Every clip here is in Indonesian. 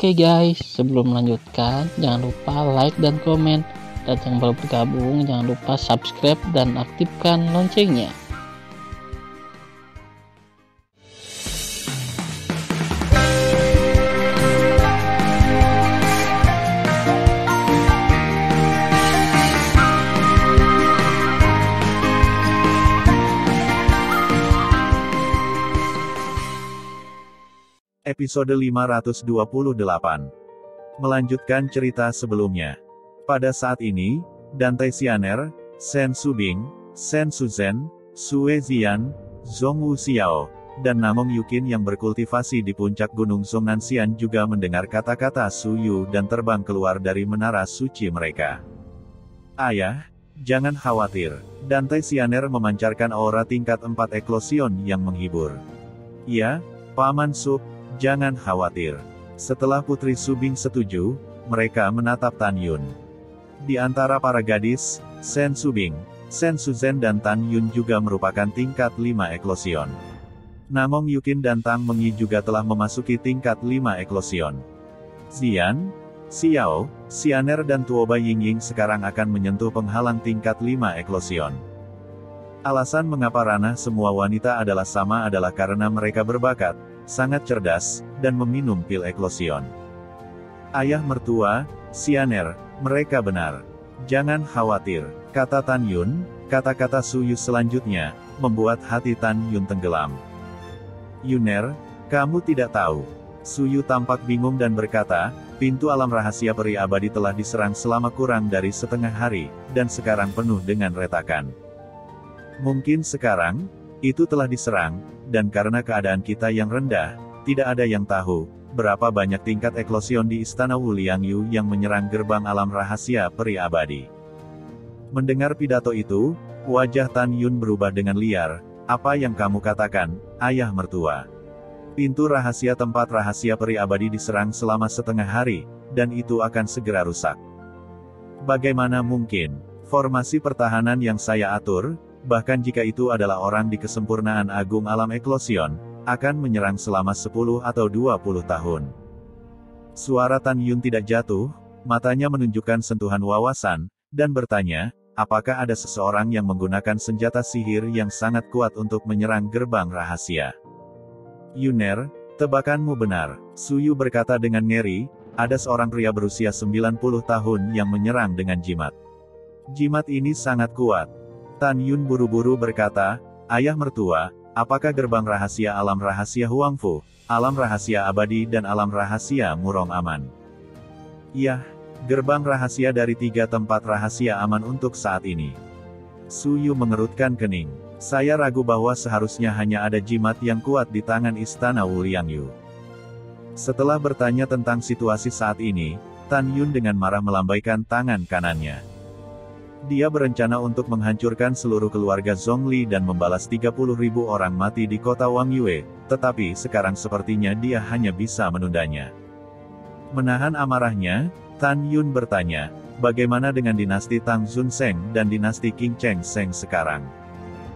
Oke guys, sebelum melanjutkan, jangan lupa like dan komen. Dan yang baru bergabung, jangan lupa subscribe dan aktifkan loncengnya. Episode 528. Melanjutkan cerita sebelumnya. Pada saat ini, Dante Xianer, Shen Subing, Shen Suzhen, Sue Zian, Zhong Wu Xiao, dan Namong Yukin yang berkultivasi di puncak gunung Zongnanxian juga mendengar kata-kata Su Yu dan terbang keluar dari menara suci mereka. Ayah, jangan khawatir. Dante Xianer memancarkan aura tingkat 4 eklosion yang menghibur. Ya, Paman Sub, jangan khawatir. Setelah Putri Subing setuju, mereka menatap Tan Yun. Di antara para gadis, Shen Subing, Shen Suzhen dan Tan Yun juga merupakan tingkat 5 eklosion. Namong Yukin dan Tang Mengyi juga telah memasuki tingkat 5 eklosion. Zian, Xiao, Xianer dan Tuoba Yingying sekarang akan menyentuh penghalang tingkat 5 eklosion. Alasan mengapa ranah semua wanita adalah sama adalah karena mereka berbakat, sangat cerdas, dan meminum pil eklosion. Ayah mertua, Xianer, mereka benar. Jangan khawatir, kata Tan Yun. Kata-kata Su Yu selanjutnya, membuat hati Tan Yun tenggelam. Yuner, kamu tidak tahu. Su Yu tampak bingung dan berkata, pintu alam rahasia peri abadi telah diserang selama kurang dari setengah hari, dan sekarang penuh dengan retakan. Mungkin sekarang, itu telah diserang, dan karena keadaan kita yang rendah, tidak ada yang tahu, berapa banyak tingkat eklosion di Istana Wu Liangyu yang menyerang gerbang alam rahasia peri abadi. Mendengar pidato itu, wajah Tan Yun berubah dengan liar. Apa yang kamu katakan, ayah mertua? Pintu rahasia tempat rahasia peri abadi diserang selama setengah hari, dan itu akan segera rusak. Bagaimana mungkin? Formasi pertahanan yang saya atur, bahkan jika itu adalah orang di kesempurnaan agung alam eklosion, akan menyerang selama 10 atau 20 tahun. Suara Tan Yun tidak jatuh, matanya menunjukkan sentuhan wawasan, dan bertanya, apakah ada seseorang yang menggunakan senjata sihir yang sangat kuat untuk menyerang gerbang rahasia? Yuner, tebakanmu benar. Su Yu berkata dengan ngeri, ada seorang pria berusia 90 tahun yang menyerang dengan jimat. Jimat ini sangat kuat. Tan Yun buru-buru berkata, ayah mertua, apakah gerbang rahasia alam rahasia Huangfu, alam rahasia abadi dan alam rahasia Murong aman? Yah, gerbang rahasia dari 3 tempat rahasia aman untuk saat ini. Su Yu mengerutkan kening. Saya ragu bahwa seharusnya hanya ada jimat yang kuat di tangan Istana Wu Liangyu. Setelah bertanya tentang situasi saat ini, Tan Yun dengan marah melambaikan tangan kanannya. Dia berencana untuk menghancurkan seluruh keluarga Zhongli dan membalas 30.000 orang mati di kota Wangyue, tetapi sekarang sepertinya dia hanya bisa menundanya. Menahan amarahnya, Tan Yun bertanya, bagaimana dengan dinasti Tang Zunseng dan dinasti Qing Cheng Seng sekarang?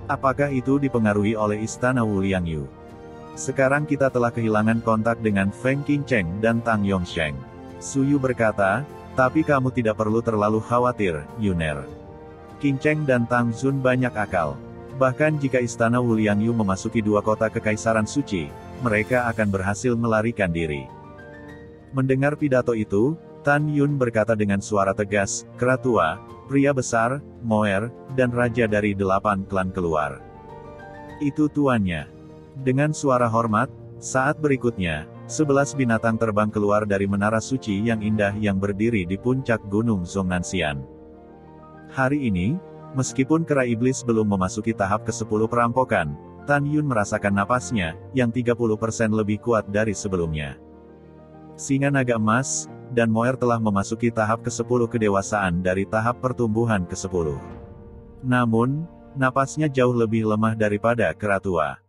Apakah itu dipengaruhi oleh Istana Wu Liangyu? Sekarang kita telah kehilangan kontak dengan Feng Qingcheng dan Tang Yongsheng. Su Yu berkata, tapi kamu tidak perlu terlalu khawatir, Yuner. Qingcheng dan Tang Zun banyak akal. Bahkan jika Istana Wu Liangyu memasuki 2 kota kekaisaran suci, mereka akan berhasil melarikan diri. Mendengar pidato itu, Tan Yun berkata dengan suara tegas, Keratua, pria besar, Moer, dan raja dari 8 klan keluar. Itu tuannya. Dengan suara hormat, saat berikutnya, 11 binatang terbang keluar dari menara suci yang indah yang berdiri di puncak gunung Zongnanxian. Hari ini, meskipun kera iblis belum memasuki tahap ke-10 perampokan, Tan Yun merasakan napasnya, yang 30% lebih kuat dari sebelumnya. Singa naga emas, dan Moer telah memasuki tahap ke-10 kedewasaan dari tahap pertumbuhan ke-10. Namun, napasnya jauh lebih lemah daripada keratua.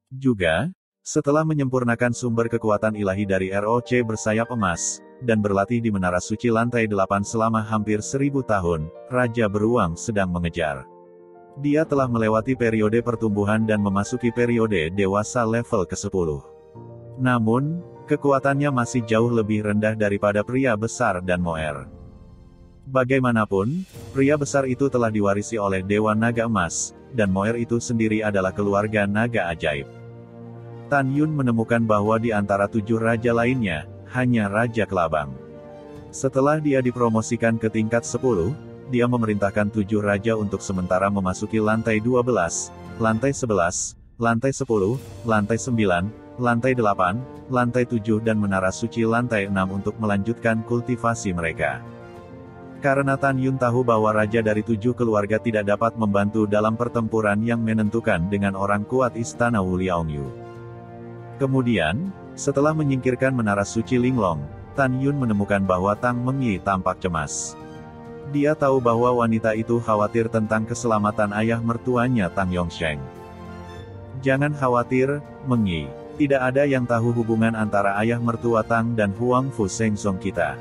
Juga, setelah menyempurnakan sumber kekuatan ilahi dari ROC bersayap emas, dan berlatih di menara suci lantai 8 selama hampir 1000 tahun, Raja Beruang sedang mengejar. Dia telah melewati periode pertumbuhan dan memasuki periode dewasa level ke-10. Namun, Kekuatannya masih jauh lebih rendah daripada pria besar dan Moer. Bagaimanapun, pria besar itu telah diwarisi oleh Dewa Naga Emas, dan Moer itu sendiri adalah keluarga naga ajaib. Tan Yun menemukan bahwa di antara 7 raja lainnya, hanya Raja Kelabang. Setelah dia dipromosikan ke tingkat 10, dia memerintahkan 7 raja untuk sementara memasuki lantai 12, lantai 11, lantai 10, lantai 9, lantai 8, lantai 7 dan menara suci lantai 6 untuk melanjutkan kultivasi mereka. Karena Tan Yun tahu bahwa raja dari 7 keluarga tidak dapat membantu dalam pertempuran yang menentukan dengan orang kuat istana Wu Liaongyu. Kemudian, setelah menyingkirkan menara suci Linglong, Tan Yun menemukan bahwa Tang Mengyi tampak cemas. Dia tahu bahwa wanita itu khawatir tentang keselamatan ayah mertuanya Tang Yongsheng. Jangan khawatir, Mengyi. Tidak ada yang tahu hubungan antara ayah mertua Tang dan Huang Fu Sengsong kita.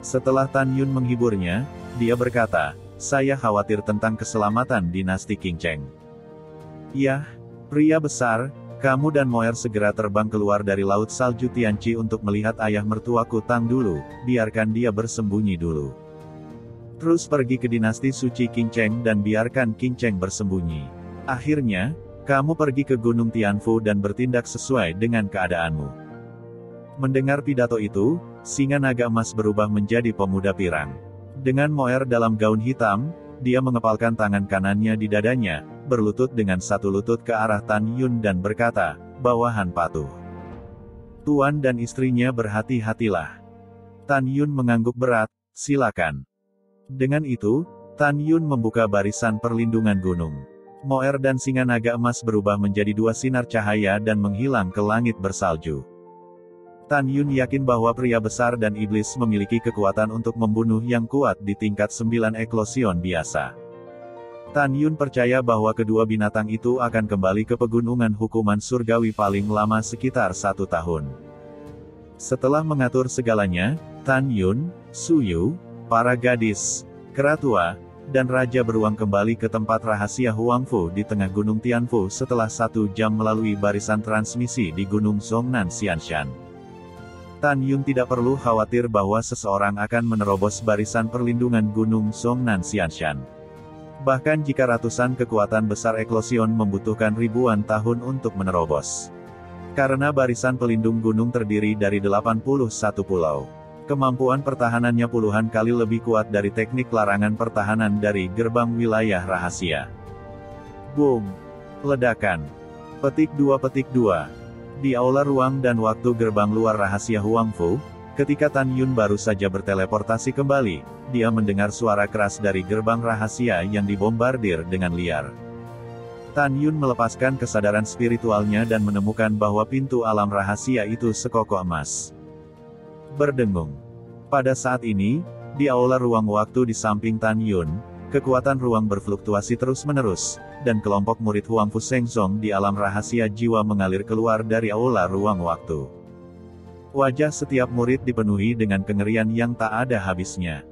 Setelah Tan Yun menghiburnya, dia berkata, saya khawatir tentang keselamatan dinasti Qingcheng. Yah, pria besar, kamu dan Moer segera terbang keluar dari Laut Salju Tianqi untuk melihat ayah mertuaku Tang dulu, biarkan dia bersembunyi dulu. Terus pergi ke dinasti suci Qingcheng dan biarkan Qingcheng bersembunyi. Akhirnya, kamu pergi ke Gunung Tianfu dan bertindak sesuai dengan keadaanmu. Mendengar pidato itu, singa naga emas berubah menjadi pemuda pirang. Dengan Moer dalam gaun hitam, dia mengepalkan tangan kanannya di dadanya, berlutut dengan satu lutut ke arah Tan Yun dan berkata, bawahan patuh. Tuan dan istrinya berhati-hatilah. Tan Yun mengangguk berat, silakan. Dengan itu, Tan Yun membuka barisan perlindungan gunung. Moer dan singa naga emas berubah menjadi 2 sinar cahaya dan menghilang ke langit bersalju. Tan Yun yakin bahwa pria besar dan iblis memiliki kekuatan untuk membunuh yang kuat di tingkat 9 eklosion biasa. Tan Yun percaya bahwa kedua binatang itu akan kembali ke pegunungan hukuman surgawi paling lama sekitar 1 tahun. Setelah mengatur segalanya, Tan Yun, Su Yu, para gadis, kera tua, dan raja beruang kembali ke tempat rahasia Huang Fu di tengah Gunung Tianfu setelah 1 jam melalui barisan transmisi di Gunung Zhongnan Xianshan. Tan Yun tidak perlu khawatir bahwa seseorang akan menerobos barisan perlindungan Gunung Zhongnan Xianshan. Bahkan jika ratusan kekuatan besar eklosion membutuhkan ribuan tahun untuk menerobos. Karena barisan pelindung gunung terdiri dari 81 pulau. Kemampuan pertahanannya puluhan kali lebih kuat dari teknik larangan pertahanan dari gerbang wilayah rahasia. Boom! Ledakan. Petik 2. Di aula ruang dan waktu gerbang luar rahasia Huang Fu, ketika Tan Yun baru saja berteleportasi kembali, dia mendengar suara keras dari gerbang rahasia yang dibombardir dengan liar. Tan Yun melepaskan kesadaran spiritualnya dan menemukan bahwa pintu alam rahasia itu sekokoh emas. Berdengung. Pada saat ini, di aula ruang waktu di samping Tan Yun, kekuatan ruang berfluktuasi terus-menerus, dan kelompok murid Huang Fu Sengzong di alam rahasia jiwa mengalir keluar dari aula ruang waktu. Wajah setiap murid dipenuhi dengan kengerian yang tak ada habisnya.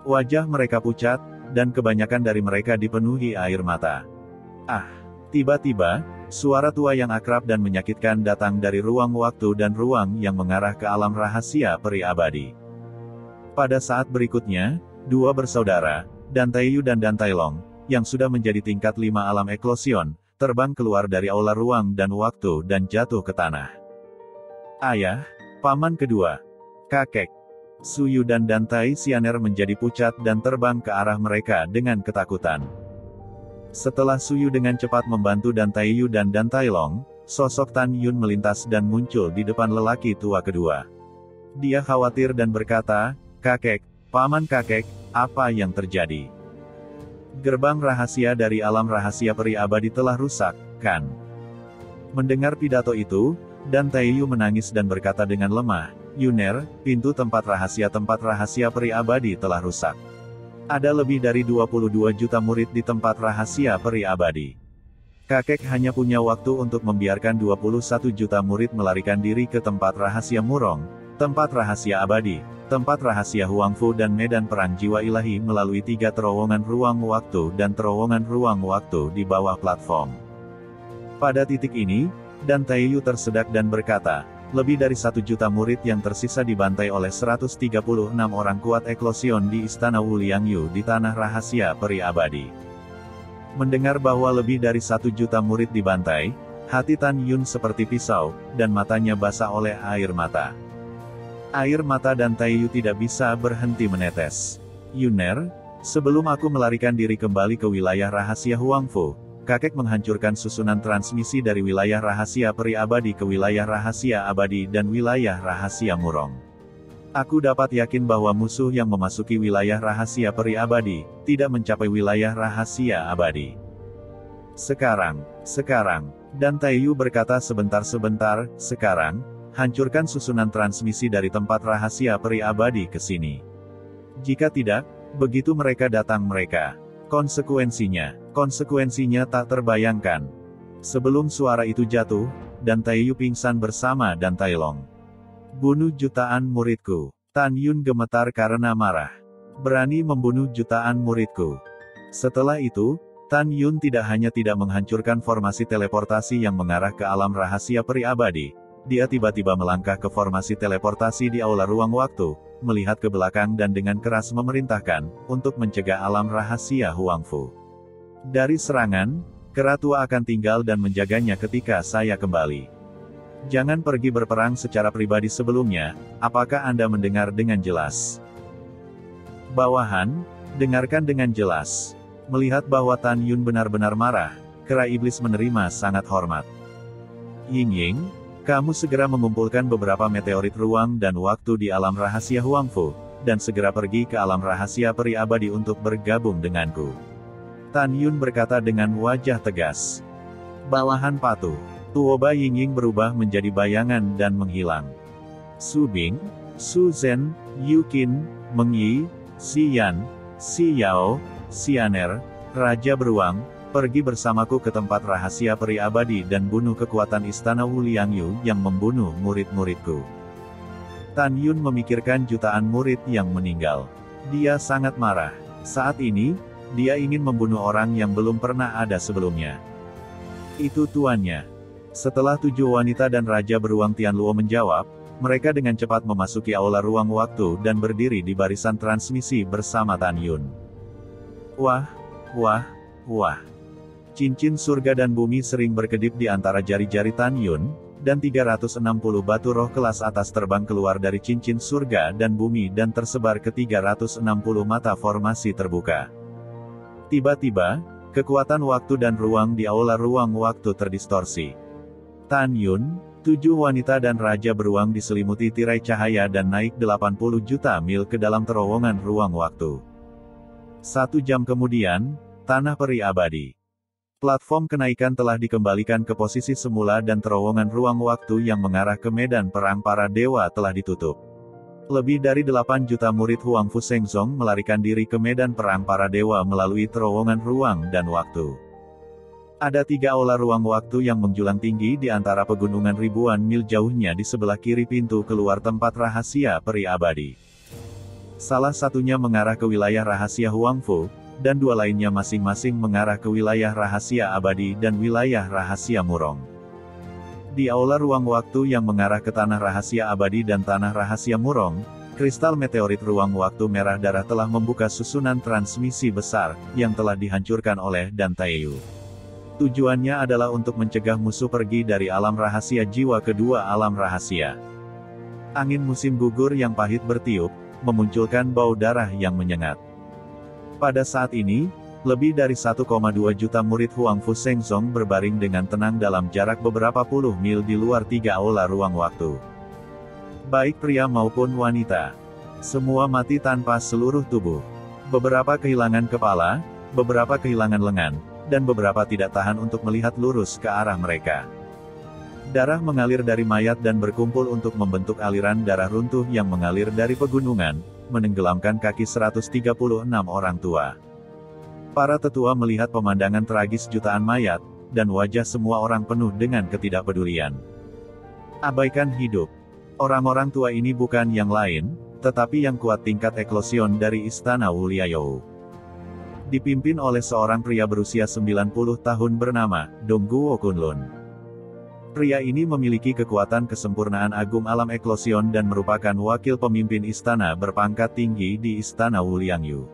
Wajah mereka pucat, dan kebanyakan dari mereka dipenuhi air mata. Tiba-tiba, suara tua yang akrab dan menyakitkan datang dari ruang waktu dan ruang yang mengarah ke alam rahasia peri abadi. Pada saat berikutnya, 2 bersaudara, Dan Taiyu dan Dan Tailong, yang sudah menjadi tingkat 5 alam eklosion, terbang keluar dari aula ruang dan waktu dan jatuh ke tanah. Ayah, paman kedua, kakek, Su Yu dan Dan Tai Xianer menjadi pucat dan terbang ke arah mereka dengan ketakutan. Setelah Su Yu dengan cepat membantu Dan Taiyu dan Dan Tailong, sosok Tan Yun melintas dan muncul di depan lelaki tua kedua. Dia khawatir dan berkata, kakek, paman kakek, apa yang terjadi? Gerbang rahasia dari alam rahasia peri abadi telah rusak, kan? Mendengar pidato itu, Dan Taiyu menangis dan berkata dengan lemah, Yuner, pintu tempat rahasia peri abadi telah rusak. Ada lebih dari 22 juta murid di tempat rahasia peri abadi. Kakek hanya punya waktu untuk membiarkan 21 juta murid melarikan diri ke tempat rahasia Murong, tempat rahasia abadi, tempat rahasia Huang Fu dan medan perang jiwa ilahi melalui 3 terowongan ruang waktu dan terowongan ruang waktu di bawah platform. Pada titik ini, Dan Taiyu tersedak dan berkata, lebih dari 1 juta murid yang tersisa dibantai oleh 136 orang kuat eklosion di Istana Wuliangyu di Tanah Rahasia Peri Abadi. Mendengar bahwa lebih dari 1 juta murid dibantai, hati Tan Yun seperti pisau, dan matanya basah oleh air mata. Air mata dan Taiyu tidak bisa berhenti menetes. "Yuner, sebelum aku melarikan diri kembali ke wilayah rahasia Huangfu, kakek menghancurkan susunan transmisi dari wilayah rahasia Peri Abadi ke wilayah rahasia abadi dan wilayah rahasia Murong. Aku dapat yakin bahwa musuh yang memasuki wilayah rahasia Peri Abadi, tidak mencapai wilayah rahasia abadi. Sekarang, dan Taiyu berkata sebentar-sebentar, sekarang, hancurkan susunan transmisi dari tempat rahasia Peri Abadi ke sini. Jika tidak, begitu mereka datang Konsekuensinya tak terbayangkan." Sebelum suara itu jatuh, dan Taiyu pingsan bersama dan Tailong. "Bunuh jutaan muridku." Tan Yun gemetar karena marah. "Berani membunuh jutaan muridku." Setelah itu, Tan Yun tidak hanya tidak menghancurkan formasi teleportasi yang mengarah ke alam rahasia Peri Abadi, dia tiba-tiba melangkah ke formasi teleportasi di aula ruang waktu, melihat ke belakang dan dengan keras memerintahkan, untuk mencegah alam rahasia Huangfu. "Dari serangan, Keratua akan tinggal dan menjaganya ketika saya kembali. Jangan pergi berperang secara pribadi sebelumnya, apakah Anda mendengar dengan jelas?" Bawahan, dengarkan dengan jelas. Melihat bahwa Tan Yun benar-benar marah, Kera Iblis menerima sangat hormat. "Ying, kamu segera mengumpulkan beberapa meteorit ruang dan waktu di alam rahasia Huangfu, dan segera pergi ke alam rahasia Peri Abadi untuk bergabung denganku." Tan Yun berkata dengan wajah tegas. Bawahan patuh. Tuoba Yingying berubah menjadi bayangan dan menghilang. Su Bing, Su Zhen, Yu Qin, Meng Yi, Si Yan, Si Yao, Xianer, Raja Beruang, pergi bersamaku ke tempat rahasia Peri Abadi dan bunuh kekuatan Istana Wuliangyu yang membunuh murid-muridku. Tan Yun memikirkan jutaan murid yang meninggal. Dia sangat marah. Saat ini, dia ingin membunuh orang yang belum pernah ada sebelumnya. Itu tuannya. Setelah 7 wanita dan Raja Beruang Tianluo menjawab, mereka dengan cepat memasuki aula ruang waktu dan berdiri di barisan transmisi bersama Tan Yun. Wah. Cincin surga dan bumi sering berkedip di antara jari-jari Tan Yun, dan 360 batu roh kelas atas terbang keluar dari cincin surga dan bumi dan tersebar ke 360 mata formasi terbuka. Tiba-tiba, kekuatan waktu dan ruang di aula ruang waktu terdistorsi. Tan Yun, 7 wanita dan Raja Beruang diselimuti tirai cahaya dan naik 80 juta mil ke dalam terowongan ruang waktu. 1 jam kemudian, Tanah Peri Abadi. Platform kenaikan telah dikembalikan ke posisi semula dan terowongan ruang waktu yang mengarah ke medan perang para dewa telah ditutup. Lebih dari 8 juta murid Huangfu Shengzong melarikan diri ke medan perang para dewa melalui terowongan ruang dan waktu. Ada 3 aula ruang waktu yang menjulang tinggi di antara pegunungan ribuan mil jauhnya di sebelah kiri pintu keluar tempat rahasia Peri Abadi. Salah satunya mengarah ke wilayah rahasia Huangfu, dan 2 lainnya masing-masing mengarah ke wilayah rahasia abadi dan wilayah rahasia Murong. Di aula ruang waktu yang mengarah ke tanah rahasia abadi dan tanah rahasia Murong, kristal meteorit ruang waktu merah darah telah membuka susunan transmisi besar, yang telah dihancurkan oleh Dan Taiyu. Tujuannya adalah untuk mencegah musuh pergi dari alam rahasia jiwa ke 2 alam rahasia. Angin musim gugur yang pahit bertiup, memunculkan bau darah yang menyengat. Pada saat ini, lebih dari 1,2 juta murid Huangfu Shengzong berbaring dengan tenang dalam jarak beberapa puluh mil di luar 3 aula ruang waktu. Baik pria maupun wanita. Semua mati tanpa seluruh tubuh. Beberapa kehilangan kepala, beberapa kehilangan lengan, dan beberapa tidak tahan untuk melihat lurus ke arah mereka. Darah mengalir dari mayat dan berkumpul untuk membentuk aliran darah runtuh yang mengalir dari pegunungan, menenggelamkan kaki 136 orang tua. Para tetua melihat pemandangan tragis jutaan mayat, dan wajah semua orang penuh dengan ketidakpedulian. Abaikan hidup. Orang-orang tua ini bukan yang lain, tetapi yang kuat tingkat eklosion dari Istana Wuliangyu. Dipimpin oleh seorang pria berusia 90 tahun bernama Dongguo Kunlun. Pria ini memiliki kekuatan kesempurnaan agung alam eklosion dan merupakan wakil pemimpin istana berpangkat tinggi di Istana Wuliangyu.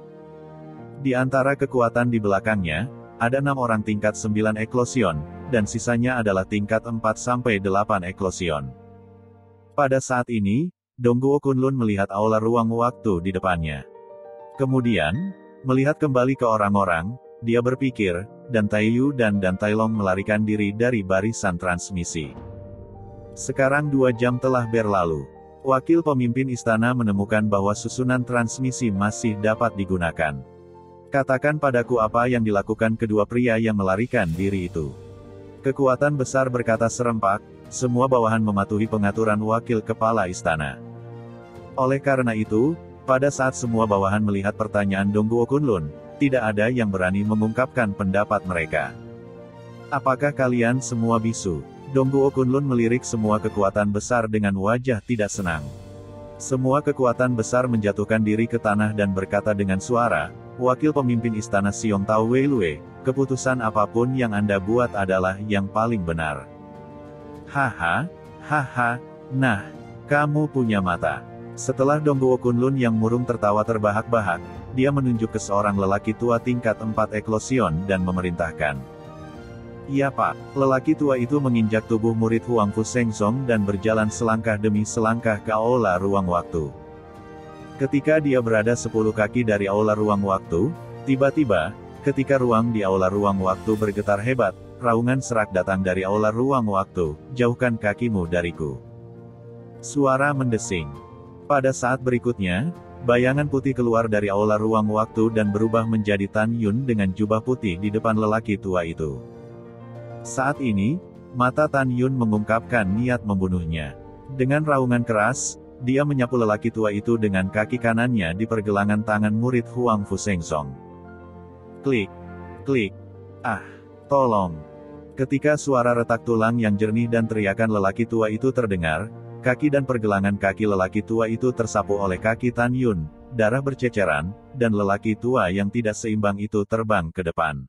Di antara kekuatan di belakangnya, ada 6 orang tingkat 9 eklosion, dan sisanya adalah tingkat 4-8 eklosion. Pada saat ini, Dongguo Kunlun melihat aula ruang waktu di depannya. Kemudian, melihat kembali ke orang-orang, dia berpikir, dan Taiyu dan Dan Tailong melarikan diri dari barisan transmisi. Sekarang 2 jam telah berlalu. Wakil pemimpin istana menemukan bahwa susunan transmisi masih dapat digunakan. Katakan padaku apa yang dilakukan kedua pria yang melarikan diri itu. Kekuatan besar berkata serempak, semua bawahan mematuhi pengaturan wakil kepala istana. Oleh karena itu, pada saat semua bawahan melihat pertanyaan Dongguo Kunlun, tidak ada yang berani mengungkapkan pendapat mereka. Apakah kalian semua bisu? Dongguo Kunlun melirik semua kekuatan besar dengan wajah tidak senang. Semua kekuatan besar menjatuhkan diri ke tanah dan berkata dengan suara, wakil pemimpin istana Xiong Tao Weilue, keputusan apapun yang Anda buat adalah yang paling benar. Haha, haha, nah, kamu punya mata. Setelah Dongguo Kunlun yang murung tertawa terbahak-bahak, dia menunjuk ke seorang lelaki tua tingkat 4 eklosion dan memerintahkan. Iya Pak, lelaki tua itu menginjak tubuh murid Huang Fu Shengzong dan berjalan selangkah demi selangkah ke aula ruang waktu. Ketika dia berada 10 kaki dari aula ruang waktu, tiba-tiba, ketika ruang di aula ruang waktu bergetar hebat, raungan serak datang dari aula ruang waktu, jauhkan kakimu dariku. Suara mendesing. Pada saat berikutnya, bayangan putih keluar dari aula ruang waktu dan berubah menjadi Tan Yun dengan jubah putih di depan lelaki tua itu. Saat ini, mata Tan Yun mengungkapkan niat membunuhnya. Dengan raungan keras, dia menyapu lelaki tua itu dengan kaki kanannya di pergelangan tangan murid Huang Fu Shengzong. Klik, klik, ah, tolong. Ketika suara retak tulang yang jernih dan teriakan lelaki tua itu terdengar, kaki dan pergelangan kaki lelaki tua itu tersapu oleh kaki Tan Yun, darah berceceran, dan lelaki tua yang tidak seimbang itu terbang ke depan.